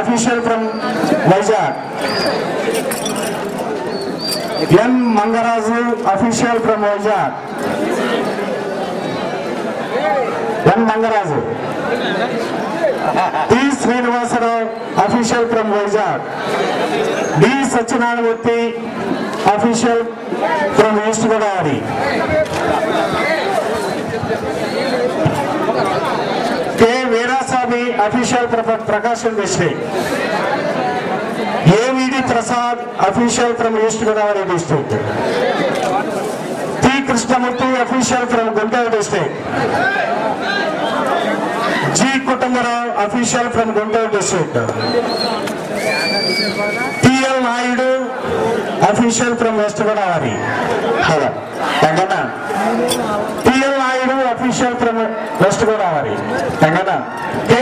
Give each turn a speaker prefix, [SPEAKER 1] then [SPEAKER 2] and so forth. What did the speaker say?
[SPEAKER 1] official from Vizag. N. Mangarazu, official from Vizag. N. Mangarazu. T. Srinivasarao, official from Vizag. D. Satyanarayana, official from East Godavari. K. Veerasamy, official from Prakasham district. A.V.D. Prasad, official from East Godavari district. T. Krishnamurthy, official from Guntur district. G. Kutumbarao, official from Guntur district. T.L. Naidu, official from West Godavari. T.L. Naidu, official from West Godavari. K.